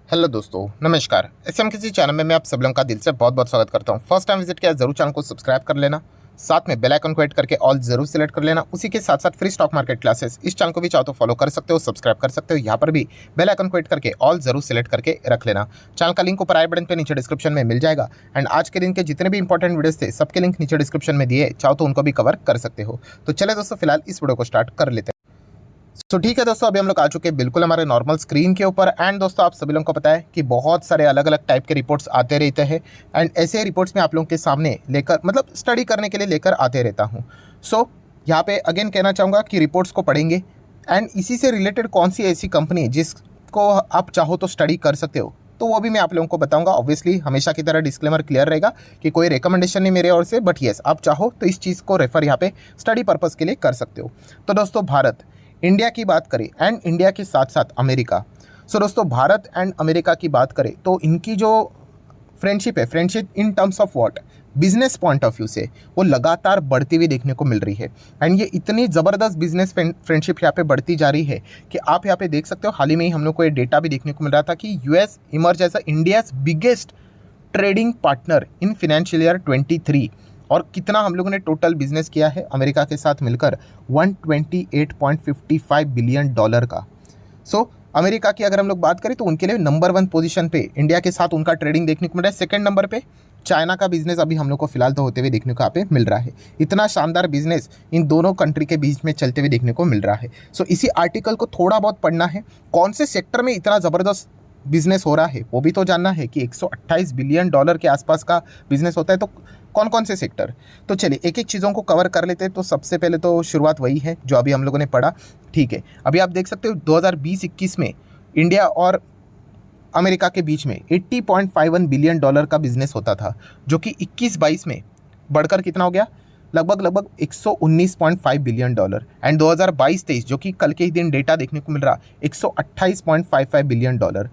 Hello दोस्तों, नमस्कार। SM किसी चैनल में मैं आप सब लोगों का दिल से बहुत बहुत स्वागत करता हूं। फर्स्ट टाइम विजिट किया जरूर चैनल को सब्सक्राइब कर लेना, साथ में बेल आइकन को हिट करके ऑल जरूर सिलेक्ट कर लेना। उसी के साथ साथ फ्री स्टॉक मार्केट क्लासेस इस चैनल को भी चाहो तो फॉलो कर सकते हो, सब्सक्राइब कर सकते हो। यहाँ पर भी बेल आइकन को हिट करके ऑल जरूर सिलेक्ट करके रख लेना। चैनल का लिंक ऊपर आई बटन पे नीचे डिस्क्रिप्शन में मिल जाएगा। एंड आज के दिन के जितने भी इंपॉर्टेंट वीडियोस थे सबके लिंक नीचे डिस्क्रिप्शन में दिए, चाहो तो उनको भी कवर कर सकते हो। तो चले दोस्तों, फिलहाल इस वीडियो को स्टार्ट कर लेते हैं। तो ठीक है दोस्तों, अभी हम लोग आ चुके हैं बिल्कुल हमारे नॉर्मल स्क्रीन के ऊपर। एंड दोस्तों, आप सभी लोगों को पता है कि बहुत सारे अलग अलग टाइप के रिपोर्ट्स आते रहते हैं। एंड ऐसे रिपोर्ट्स में आप लोगों के सामने लेकर मतलब स्टडी करने के लिए लेकर आते रहता हूँ। सो यहाँ पे अगेन कहना चाहूँगा कि रिपोर्ट्स को पढ़ेंगे एंड इसी से रिलेटेड कौन सी ऐसी कंपनी जिसको आप चाहो तो स्टडी कर सकते हो, तो वो भी मैं आप लोगों को बताऊंगा। ऑब्वियसली हमेशा की तरह डिस्क्लेमर क्लियर रहेगा कि कोई रिकमेंडेशन नहीं मेरे ओर से, बट येस आप चाहो तो इस चीज़ को रेफर यहाँ पे स्टडी पर्पज़ के लिए कर सकते हो। तो दोस्तों, भारत इंडिया की बात करें एंड इंडिया के साथ साथ अमेरिका। सो दोस्तों, भारत एंड अमेरिका की बात करें तो इनकी जो फ्रेंडशिप है, friendship in terms of what, business point of view से वो लगातार बढ़ती हुई देखने को मिल रही है। एंड ये इतनी ज़बरदस्त बिजनेस फ्रेंडशिप यहाँ पे बढ़ती जा रही है कि आप यहाँ पे देख सकते हो। हाल ही में ही हम लोग को ये डेटा भी देखने को मिल रहा था कि US emerge as a India's biggest trading partner in financial year 23। और कितना हम लोगों ने टोटल बिजनेस किया है अमेरिका के साथ मिलकर, 128.55 बिलियन डॉलर का। सो अमेरिका की अगर हम लोग बात करें तो उनके लिए नंबर 1 पोजीशन पे इंडिया के साथ उनका ट्रेडिंग देखने को मिल रहा है। सेकंड नंबर पे चाइना का बिजनेस अभी हम लोग को फिलहाल तो होते हुए देखने को यहाँ पे मिल रहा है। इतना शानदार बिजनेस इन दोनों कंट्री के बीच में चलते हुए देखने को मिल रहा है। सो इसी आर्टिकल को थोड़ा बहुत पढ़ना है, कौन से सेक्टर में इतना ज़बरदस्त बिजनेस हो रहा है वो भी तो जानना है कि 128 बिलियन डॉलर के आसपास का बिजनेस होता है तो कौन कौन से सेक्टर। तो चलिए एक एक चीज़ों को कवर कर लेते हैं। तो सबसे पहले तो शुरुआत वही है जो अभी हम लोगों ने पढ़ा। ठीक है, अभी आप देख सकते हो 2020-21 में इंडिया और अमेरिका के बीच में 80.51 बिलियन डॉलर का बिजनेस होता था, जो कि 21-22 में बढ़कर कितना हो गया, लगभग 119.5 बिलियन डॉलर। एंड 2022-23 जो कि कल के ही दिन डेटा देखने को मिल रहा, 128.55 बिलियन डॉलर।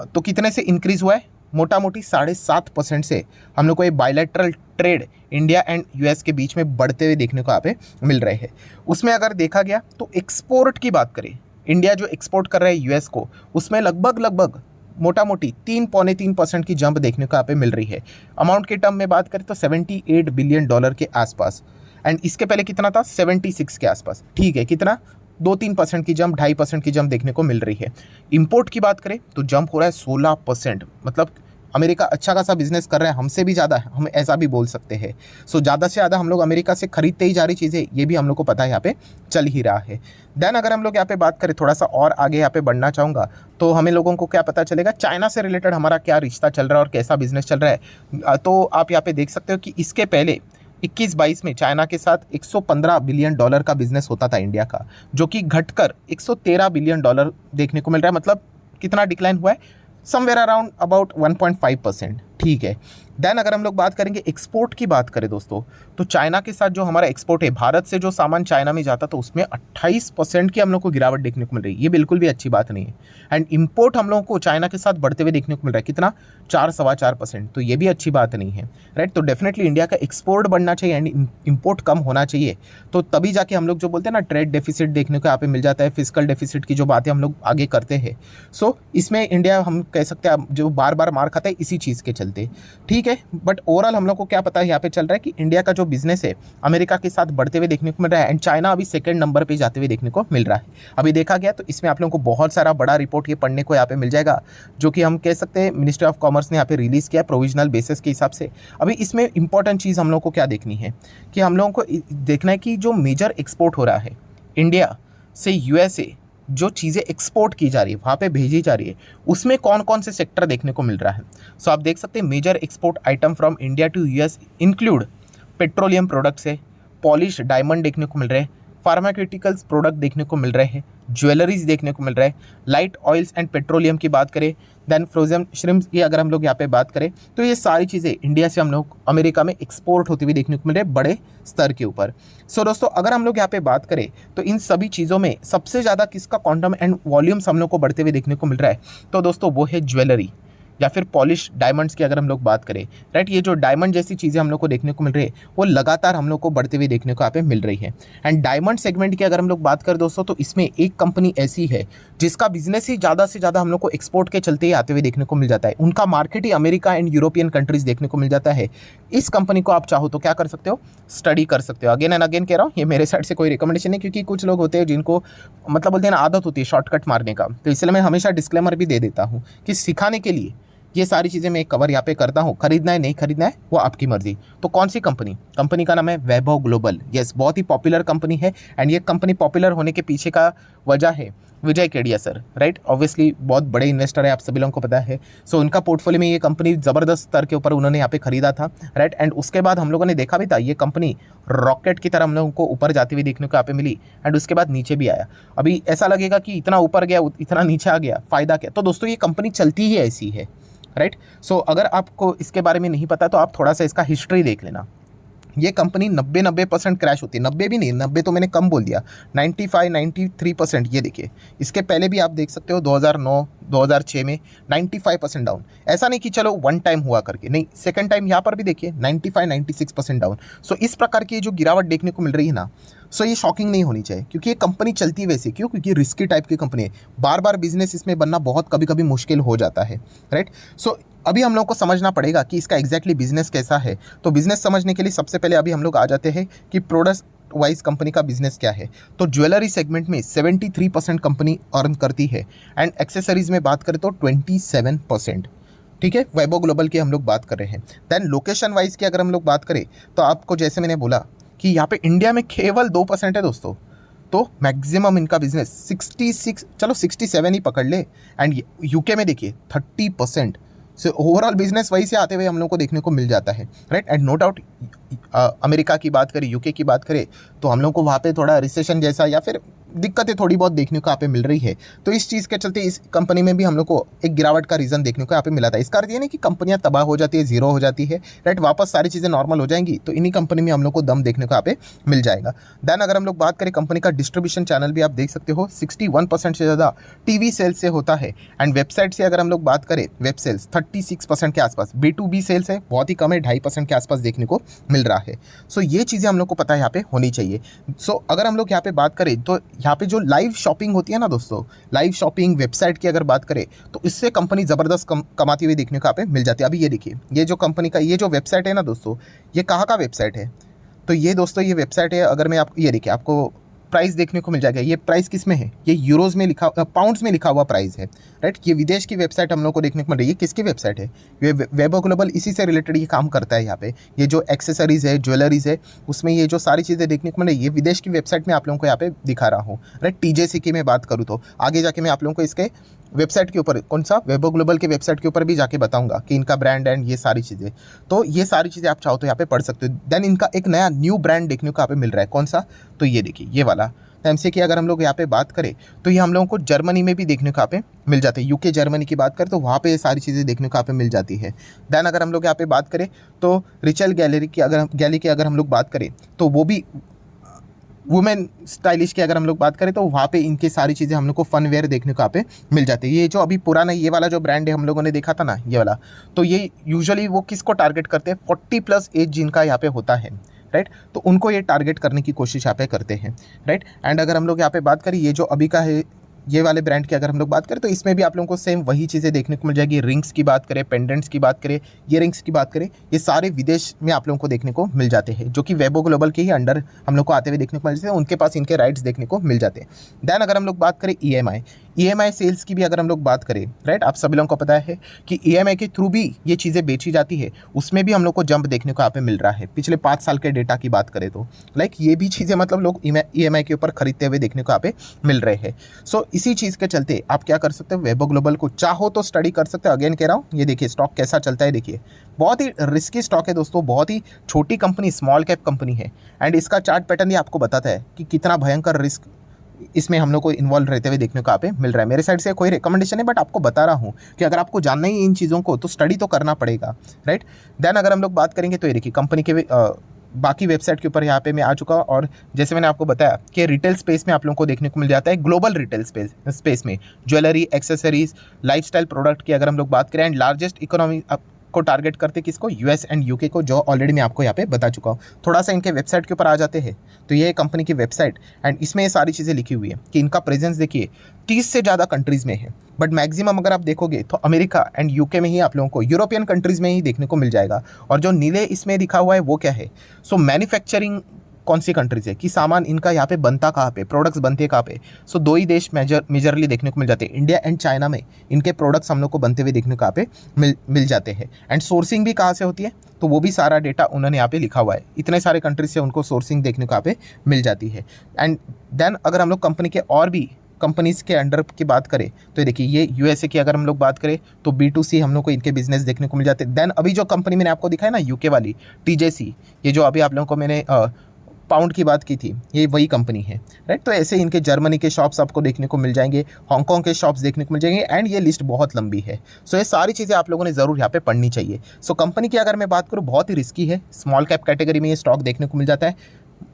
तो कितने से इंक्रीज हुआ है, मोटा मोटी 7.5% से हम लोग को ये bilateral trade India and US के बीच में बढ़ते हुए देखने को यहाँ पे मिल रहे हैं। उसमें अगर देखा गया तो एक्सपोर्ट की बात करें, इंडिया जो एक्सपोर्ट कर रहा है यूएस को, उसमें लगभग मोटा मोटी 3.3% की जंप देखने को यहाँ पे मिल रही है। अमाउंट के टर्म में बात करें तो 78 बिलियन डॉलर के आसपास। एंड इसके पहले कितना था, 76 के आसपास। ठीक है, कितना 2-3% की जंप, 2.5% की जंप देखने को मिल रही है। इंपोर्ट की बात करें तो जंप हो रहा है 16%। मतलब अमेरिका अच्छा खासा बिजनेस कर रहा है, हमसे भी ज़्यादा, हम ऐसा भी बोल सकते हैं। सो ज़्यादा से ज़्यादा हम लोग अमेरिका से खरीदते ही जा रही चीज़ें, ये भी हम लोग को पता है यहाँ पे चल ही रहा है। देन अगर हम लोग यहाँ पे बात करें, थोड़ा सा और आगे यहाँ पे बढ़ना चाहूँगा, तो हमें लोगों को क्या पता चलेगा चाइना से रिलेटेड हमारा क्या रिश्ता चल रहा है और कैसा बिजनेस चल रहा है। तो आप यहाँ पे देख सकते हो कि इसके पहले 21-22 में चाइना के साथ 115 बिलियन डॉलर का बिजनेस होता था इंडिया का, जो कि घटकर 113 बिलियन डॉलर देखने को मिल रहा है। मतलब कितना डिक्लाइन हुआ है, समवेयर अराउंड अबाउट 1.5%। ठीक है, देन अगर हम लोग बात करेंगे एक्सपोर्ट की बात करें दोस्तों, तो चाइना के साथ जो हमारा एक्सपोर्ट है, भारत से जो सामान चाइना में जाता तो उसमें 28% की हम लोग को गिरावट देखने को मिल रही है। ये बिल्कुल भी अच्छी बात नहीं है। एंड इंपोर्ट हम लोगों को चाइना के साथ बढ़ते हुए देखने को मिल रहा है, कितना 4-4.25%। तो ये भी अच्छी बात नहीं है, राइट। तो डेफिनेटली इंडिया का एक्सपोर्ट बढ़ना चाहिए एंड इंपोर्ट कम होना चाहिए, तो तभी जाके हम लोग जो बोलते हैं ना ट्रेड डेफिसिट देखने को यहाँ पे मिल जाता है, फिजिकल डेफिसिट की जो बातें हम लोग आगे करते हैं। सो इसमें इंडिया हम कह सकते हैं जो बार बार मार खाता है इसी चीज़ के चलते। ठीक है, बट ओवरऑल हम लोग को क्या पता है यहाँ पे चल रहा है कि इंडिया का जो बिजनेस है अमेरिका के साथ बढ़ते हुए देखने को मिल रहा है। एंड चाइना अभी सेकंड नंबर पे जाते हुए देखने को मिल रहा है। अभी देखा गया तो इसमें आप लोगों को बहुत सारा बड़ा रिपोर्ट ये पढ़ने को यहाँ पे मिल जाएगा, जो कि हम कह सकते हैं मिनिस्ट्री ऑफ कॉमर्स ने यहाँ पे रिलीज़ किया प्रोविजनल बेसिस के हिसाब से। अभी इसमें इंपॉर्टेंट चीज़ हम लोग को क्या देखनी है कि हम लोगों को देखना है कि जो मेजर एक्सपोर्ट हो रहा है इंडिया से यूएसए, जो चीज़ें एक्सपोर्ट की जा रही है, वहाँ पे भेजी जा रही है, उसमें कौन कौन से सेक्टर देखने को मिल रहा है। सो आप देख सकते हैं major export item from India to US include petroleum products है, पॉलिश डायमंड देखने को मिल रहे हैं, फार्मास्यूटिकल्स प्रोडक्ट देखने को मिल रहे हैं, ज्वेलरीज देखने को मिल रहा है, लाइट ऑयल्स एंड पेट्रोलियम की बात करें, देन फ्रोजन श्रिम्स की अगर हम लोग यहाँ पे बात करें तो ये सारी चीज़ें इंडिया से हम लोग अमेरिका में एक्सपोर्ट होती हुई देखने को मिल रहे हैं बड़े स्तर के ऊपर। सो दोस्तों, अगर हम लोग यहाँ पे बात करें तो इन सभी चीज़ों में सबसे ज़्यादा किसका क्वांटम एंड वॉल्यूम्स हम लोग को बढ़ते हुए देखने को मिल रहा है, तो दोस्तों वो है ज्वेलरी। या फिर पॉलिश डायमंड्स की अगर हम लोग बात करें, राइट, ये जो डायमंड जैसी चीज़ें हम लोग को देखने को मिल रही है वो लगातार हम लोग को बढ़ते हुए देखने को यहाँ पे मिल रही है। एंड डायमंड सेगमेंट की अगर हम लोग बात करें दोस्तों, तो इसमें एक कंपनी ऐसी है जिसका बिजनेस ही ज़्यादा से ज़्यादा हम लोग को एक्सपोर्ट के चलते ही आते हुए देखने को मिल जाता है। उनका market he America and European countries देखने को मिल जाता है। इस कंपनी को आप चाहो तो क्या कर सकते हो, स्टडी कर सकते हो। अगेन एंड अगेन कह रहा हूँ, ये मेरे साइड से कोई रिकमेंडेशन नहीं, क्योंकि कुछ लोग होते हैं जिनको मतलब बोलते हैं ना आदत होती है शॉर्टकट मारने का, तो इसलिए मैं हमेशा डिस्क्लेमर भी दे देता हूँ कि सिखाने के लिए ये सारी चीज़ें मैं कवर यहाँ पे करता हूँ। खरीदना है नहीं खरीदना है वो आपकी मर्जी। तो कौन सी कंपनी, कंपनी का नाम है वैभव ग्लोबल। यस, बहुत ही पॉपुलर कंपनी है एंड ये कंपनी पॉपुलर होने के पीछे का वजह है विजय केडिया सर, राइट। ऑब्वियसली बहुत बड़े इन्वेस्टर है, आप सभी लोगों को पता है। सो उनका पोर्टफोलियो में ये कंपनी ज़बरदस्त स्तर के ऊपर उन्होंने यहाँ पे खरीदा था, राइट। एंड उसके बाद हम लोगों ने देखा भी था ये कंपनी रॉकेट की तरह हम लोगों को ऊपर जाती हुई देखने को यहाँ पे मिली एंड उसके बाद नीचे भी आया। अभी ऐसा लगेगा कि इतना ऊपर गया इतना नीचे आ गया, फ़ायदा क्या। तो दोस्तों ये कंपनी चलती ही ऐसी है, राइट। सो अगर आपको इसके बारे में नहीं पता तो आप थोड़ा सा इसका हिस्ट्री देख लेना। ये कंपनी 90% क्रैश होती है, 90 भी नहीं, 90 तो मैंने कम बोल दिया, 93% ये देखिए। इसके पहले भी आप देख सकते हो 2009 2006 में 95% डाउन। ऐसा नहीं कि चलो वन टाइम हुआ करके, नहीं, सेकंड टाइम यहाँ पर भी देखिए 95-96% डाउन। सो इस प्रकार की जो गिरावट देखने को मिल रही है ना, सो ये शॉकिंग नहीं होनी चाहिए, क्योंकि ये कंपनी चलती है वैसे क्यों, क्योंकि रिस्की टाइप की कंपनी है, बार बार बिजनेस इसमें बनना बहुत कभी कभी मुश्किल हो जाता है, राइट। सो अभी हम लोग को समझना पड़ेगा कि इसका एग्जैक्टली बिजनेस कैसा है। तो बिजनेस समझने के लिए सबसे पहले अभी हम लोग आ जाते हैं कि प्रोडक्ट वाइज कंपनी का बिजनेस क्या है। तो ज्वेलरी सेगमेंट में 73% कंपनी अर्न करती है एंड एक्सेसरीज में बात करें तो 27%, ठीक है। वैभव ग्लोबल की हम लोग बात कर रहे हैं। देन लोकेशन वाइज की अगर हम लोग बात करें तो आपको जैसे मैंने बोला कि यहाँ पे इंडिया में केवल 2% है दोस्तों। तो मैक्सिमम इनका बिजनेस 66, चलो 67 ही पकड़ ले। एंड यूके में देखिए 30%। सो ओवरऑल बिजनेस वही से आते हुए हम लोग को देखने को मिल जाता है, right. And no doubt America की बात करें, यूके की बात करें तो हम लोग को वहाँ पे थोड़ा रिसेशन जैसा या फिर दिक्कतें थोड़ी बहुत देखने को यहाँ पे मिल रही है। तो इस चीज़ के चलते इस कंपनी में भी हम लोग को एक गिरावट का रीज़न देखने को यहाँ पे मिला था। इसका अर्थ ये नहीं कि कंपनियाँ तबाह हो जाती है, जीरो हो जाती है, राइट, वापस सारी चीज़ें नॉर्मल हो जाएंगी, तो इन्हीं कंपनी में हम लोग को दम देखने को यहाँ पे मिल जाएगा। देन अगर हम लोग बात करें कंपनी का डिस्ट्रीब्यूशन चैनल भी आप देख सकते हो 61% से ज़्यादा टीवी सेल्स से होता है। एंड वेबसाइट से अगर हम लोग बात करें वेब सेल्स 36% के आसपास, B2B सेल्स है बहुत ही कम है, 2.5% के आसपास देखने को मिल रहा है। सो ये चीज़ें हम लोग को पता है यहाँ पे होनी चाहिए। सो अगर हम लोग यहाँ पे बात करें तो यहाँ पे जो लाइव शॉपिंग होती है ना दोस्तों, लाइव शॉपिंग वेबसाइट की अगर बात करें तो इससे कंपनी ज़बरदस्त कमाती हुई देखने को यहाँ पे मिल जाती है। अभी ये देखिए, ये जो कंपनी का ये जो वेबसाइट है ना दोस्तों, ये कहाँ का वेबसाइट है, तो ये दोस्तों ये वेबसाइट है। अगर मैं आपको ये देखिए, आपको प्राइस देखने को मिल जाएगा। ये प्राइस किस में है, ये यूरोज़ में लिखा, पाउंड्स में लिखा हुआ प्राइस है, राइट। ये विदेश की वेबसाइट हम लोग को देखने को मिल रही है। किसकी वेबसाइट है, ये वैभव ग्लोबल इसी से रिलेटेड ये काम करता है। यहाँ पे ये जो एक्सेसरीज़ है, ज्वेलरीज़ है, उसमें ये जो सारी चीज़ें देखने को मिल रही है, ये विदेश की वेबसाइट में आप लोगों को यहाँ पे दिखा रहा हूँ, राइट। TJC की मैं बात करूँ तो आगे जाके मैं आप लोगों को इसके वेबसाइट के ऊपर, कौन सा, वैभव ग्लोबल के वेबसाइट के ऊपर भी जाके बताऊंगा कि इनका ब्रांड एंड ये सारी चीज़ें। तो ये सारी चीज़ें आप चाहो तो यहाँ पे पढ़ सकते हो। देन इनका एक नया न्यू ब्रांड देखने को यहाँ पे मिल रहा है, कौन सा, तो ये देखिए ये वाला MC की अगर हम लोग यहाँ पे बात करें तो ये हम लोगों को जर्मनी में भी देखने को यहाँ पे मिल जाते हैं। यूके जर्मनी की बात करें तो वहाँ पे ये सारी चीज़ें देखने को यहाँ पे मिल जाती है। देन अगर हम लोग यहाँ पे बात करें तो रिचल गैलरी की अगर हम लोग बात करें तो वो भी वुमेन स्टाइलिश की अगर हम लोग बात करें तो वहाँ पे इनकी सारी चीज़ें हम लोग को फन वेयर देखने को यहाँ पे मिल जाती है। ये जो अभी पुराना ये वाला जो ब्रांड है हम लोगों ने देखा था ना, ये वाला, तो ये यूजुअली वो किसको टारगेट करते हैं, 40+ एज जिनका यहाँ पे होता है, राइट। तो उनको ये टारगेट करने की कोशिश यहाँ पे करते हैं, राइट। एंड अगर हम लोग यहाँ पे बात करें ये जो अभी का है ये वाले ब्रांड की अगर हम लोग बात करें तो इसमें भी आप लोगों को सेम वही चीज़ें देखने को मिल जाएगी। रिंग्स की बात करें, पेंडेंट्स की बात करें, इयररिंग्स की बात करें, ये सारे विदेश में आप लोगों को देखने को मिल जाते हैं, जो कि वैभव ग्लोबल के ही अंडर हम लोग को आते हुए देखने को मिल जाते हैं। उनके पास इनके राइट्स देखने को मिल जाते हैं। देन अगर हम लोग बात करें EMI सेल्स की भी अगर हम लोग बात करें, राइट, आप सभी लोगों को पता है कि EMI के थ्रू भी ये चीज़ें बेची जाती है, उसमें भी हम लोग को जंप देखने को यहाँ पे मिल रहा है। पिछले 5 साल के डेटा की बात करें तो लाइक ये भी चीज़ें मतलब लोग EMI के ऊपर खरीदते हुए देखने को यहाँ पे मिल रहे हैं। सो इसी चीज़ के चलते आप क्या कर सकते हो, वैभव ग्लोबल को चाहो तो स्टडी कर सकते हो। अगेन कह रहा हूँ, ये देखिए स्टॉक कैसा चलता है, देखिए बहुत ही रिस्की स्टॉक है दोस्तों, बहुत ही छोटी कंपनी, स्मॉल कैप कंपनी है। एंड इसका चार्ट पैटर्न ही आपको बताता है कि कितना भयंकर रिस्क इसमें हम लोग को इन्वॉल्व रहते हुए देखने को यहाँ पे मिल रहा है। मेरे साइड से कोई रिकमेंडेशन है, बट आपको बता रहा हूँ कि अगर आपको जानना ही इन चीज़ों को तो स्टडी तो करना पड़ेगा, राइट। देन अगर हम लोग बात करेंगे तो ये देखिए कंपनी के बाकी वेबसाइट के ऊपर यहाँ पे मैं आ चुका हूँ, और जैसे मैंने आपको बताया कि रिटेल स्पेस में आप लोगों को देखने को मिल जाता है, ग्लोबल रिटेल स्पेस में ज्वेलरी, एक्सेसरीज, लाइफस्टाइल प्रोडक्ट की अगर हम लोग बात करें, एंड लार्जेस्ट इकोनॉमी को टारगेट करते किसको, यूएस एंड यूके को, जो ऑलरेडी मैं आपको यहाँ पे बता चुका हूँ। थोड़ा सा इनके वेबसाइट के ऊपर आ जाते हैं, तो ये कंपनी की वेबसाइट, एंड इसमें ये सारी चीज़ें लिखी हुई है कि इनका प्रेजेंस देखिए 30 से ज़्यादा कंट्रीज़ में है, बट मैक्सिमम अगर आप देखोगे तो अमेरिका एंड यूके में ही आप लोगों को, यूरोपियन कंट्रीज़ में ही देखने को मिल जाएगा। और जो नीले इसमें लिखा हुआ है वो क्या है, सो मैन्युफैक्चरिंग कौन सी कंट्रीज है कि सामान इनका यहाँ पे बनता कहाँ पे, प्रोडक्ट्स बनते कहाँ पे। सो दो ही देश मेजरली देखने को मिल जाते हैं, इंडिया एंड चाइना में इनके प्रोडक्ट्स हम लोग को बनते हुए देखने को यहाँ पे मिल जाते हैं। एंड सोर्सिंग भी कहाँ से होती है, तो वो भी सारा डेटा उन्होंने यहाँ पे लिखा हुआ है, इतने सारे कंट्रीज से उनको सोर्सिंग देखने को यहाँ पे मिल जाती है। एंड देन अगर हम लोग कंपनी के और भी कंपनीज़ के अंडर की बात करें, तो देखिए ये यूएसए की अगर हम लोग बात करें तो B2C हम लोग को इनके बिजनेस देखने को मिल जाते हैं। देन अभी जो कंपनी मैंने आपको दिखाया ना यूके वाली TJC, ये जो अभी आप लोगों को मैंने पाउंड की बात की थी, ये वही कंपनी है, राइट। तो ऐसे इनके जर्मनी के शॉप्स आपको देखने को मिल जाएंगे, हांगकांग के शॉप्स देखने को मिल जाएंगे, एंड ये लिस्ट बहुत लंबी है। सो ये सारी चीज़ें आप लोगों ने ज़रूर यहाँ पे पढ़नी चाहिए। सो कंपनी की अगर मैं बात करूँ, बहुत ही रिस्की है, स्मॉल कैप कैटेगरी में ये स्टॉक देखने को मिल जाता है,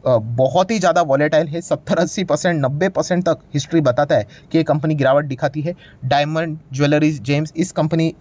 बहुत ही ज़्यादा वॉलेटाइल है, 70-80%, 90% तक हिस्ट्री बताता है कि ये कंपनी गिरावट दिखाती है। डायमंड, ज्वेलरीज, जेम्स, इस कंपनी,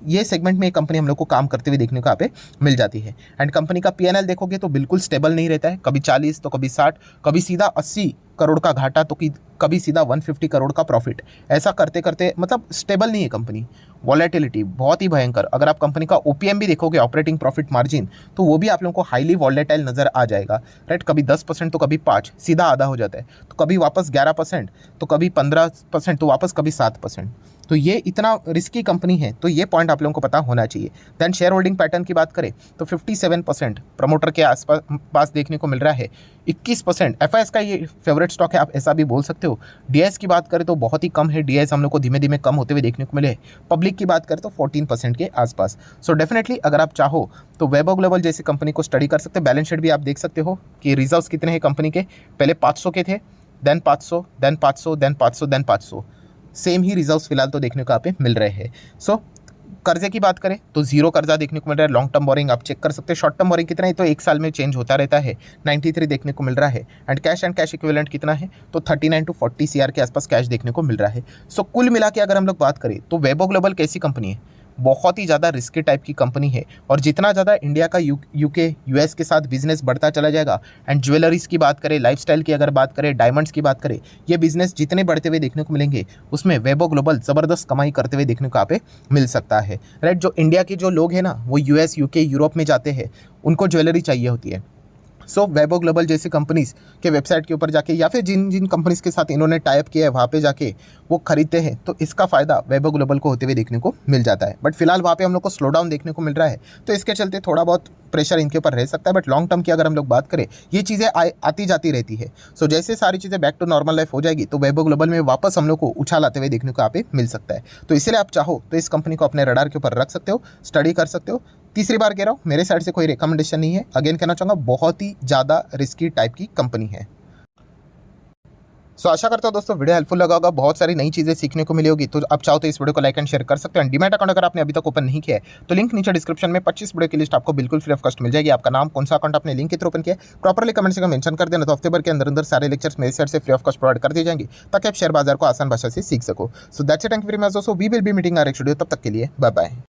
ये सेगमेंट में एक कंपनी हम लोग को काम करते हुए देखने को यहाँ पे मिल जाती है। एंड कंपनी का P&L देखोगे तो बिल्कुल स्टेबल नहीं रहता है, कभी 40 तो कभी 60, कभी सीधा 80 करोड़ का घाटा तो कभी सीधा 150 करोड़ का प्रॉफिट, ऐसा करते करते मतलब स्टेबल नहीं है कंपनी। वॉलेटिलिटी बहुत ही भयंकर, अगर आप कंपनी का OPM भी देखोगे, ऑपरेटिंग प्रॉफिट मार्जिन, तो वो भी आप लोगों को हाईली वॉलेटाइल नज़र आ जाएगा, राइट। कभी 10% तो कभी 5, सीधा आधा हो जाता है, तो कभी वापस 11%, तो कभी 15%, तो वापस कभी 7%। तो ये इतना रिस्की कंपनी है, तो ये पॉइंट आप लोगों को पता होना चाहिए। देन शेयर होल्डिंग पैटर्न की बात करें तो 57% प्रमोटर के पास देखने को मिल रहा है, 21% FIS का ये फेवरेट स्टॉक है, आप ऐसा भी बोल सकते हो। DIS की बात करें तो बहुत ही कम है, DIS हम लोग को धीमे धीमे कम होते हुए देखने को मिले। पब्लिक की बात करें तो 14% के आसपास। सो डेफिनेटली अगर आप चाहो तो वैभव ग्लोबल जैसी कंपनी को स्टडी कर सकते हो। बैलेंस शीट भी आप देख सकते हो कि रिजर्व्स कितने हैं कंपनी के, पहले 500 के थे, then 500, then 500, then 500, then 500, same ही रिजर्व्स फिलहाल तो देखने को यहाँ पे मिल रहे हैं। सो कर्जे की बात करें तो जीरो कर्जा देखने को मिल रहा है। लॉन्ग टर्म बोरिंग आप चेक कर सकते हैं, शॉर्ट टर्म बोरिंग कितना है तो एक साल में चेंज होता रहता है, 93 देखने को मिल रहा है। एंड कैश इक्विवेलेंट कितना है तो 39 to 40 CR के आसपास कैश देखने को मिल रहा है। सो कुल मिला के अगर हम लोग बात करें तो वैभव ग्लोबल कैसी कंपनी है, बहुत ही ज़्यादा रिस्की टाइप की कंपनी है। और जितना ज़्यादा इंडिया का यूके US के साथ बिजनेस बढ़ता चला जाएगा, एंड ज्वेलरीज की बात करें, लाइफस्टाइल की अगर बात करें, डायमंड्स की बात करें, ये बिजनेस जितने बढ़ते हुए देखने को मिलेंगे, उसमें वैभव ग्लोबल ज़बरदस्त कमाई करते हुए देखने को यहाँ पे मिल सकता है, राइट। जो इंडिया के जो लोग हैं ना, वो US UK यूरोप में जाते हैं, उनको ज्वेलरी चाहिए होती है। सो वैभव ग्लोबल जैसी कंपनीज़ के वेबसाइट के ऊपर जाके, या फिर जिन जिन कंपनीज़ के साथ इन्होंने टाइप किया है वहाँ पे जाके वो खरीदते हैं, तो इसका फ़ायदा वैभव ग्लोबल को होते हुए देखने को मिल जाता है। बट फिलहाल वहाँ पे हम लोग को स्लो डाउन देखने को मिल रहा है, तो इसके चलते थोड़ा बहुत प्रेशर इनके ऊपर रह सकता है। बट लॉन्ग टर्म की अगर हम लोग बात करें, ये चीज़ें आती जाती रहती है। सो जैसे सारी चीज़ें बैक टू नॉर्मल लाइफ हो जाएगी, तो वैभव ग्लोबल में वापस हम लोग को उछाल आते हुए देखने को यहाँ पे मिल सकता है। तो इसलिए आप चाहो तो इस कंपनी को अपने रडार के ऊपर रख सकते हो, स्टडी कर सकते हो। तीसरी बार कह रहा हूँ, मेरे साइड से कोई रिकमेंडेशन नहीं है, अगेन कहना चाहूँगा बहुत ही ज़्यादा रिस्की टाइप की कंपनी है। सो आशा करता हूँ दोस्तों वीडियो हेल्पफुल लगा होगा, बहुत सारी नई चीज़ें सीखने को मिली होगी। तो आप चाहो तो इस वीडियो को लाइक एंड शेयर कर सकते हो। एंड डीमैट अकाउंट अगर आपने अभी तक ओपन नहीं किया है तो लिंक नीचे डिस्क्रिप्शन में 25 वीडियो की लिस्ट आपको बिल्कुल फ्री ऑफ कॉस्ट मिल जाएगी। आपका नाम, कौन सा अकाउंट आपने लिंक के थ्रू ओपन किया है, प्रॉपरली कमेंट से मेंशन कर देना, तो हफ्ते भर के अंदर सारे लेक्चर्स मेरे साइड से फ्री ऑफ कॉस्ट प्रोवाइड कर दिए जाएंगे, ताकि आप शेयर बाजार को आसान भाषा से सीख सको। So that's it, thank you very much दोस्तों, we will be meeting our next video, तब तक के लिए बाय बाय।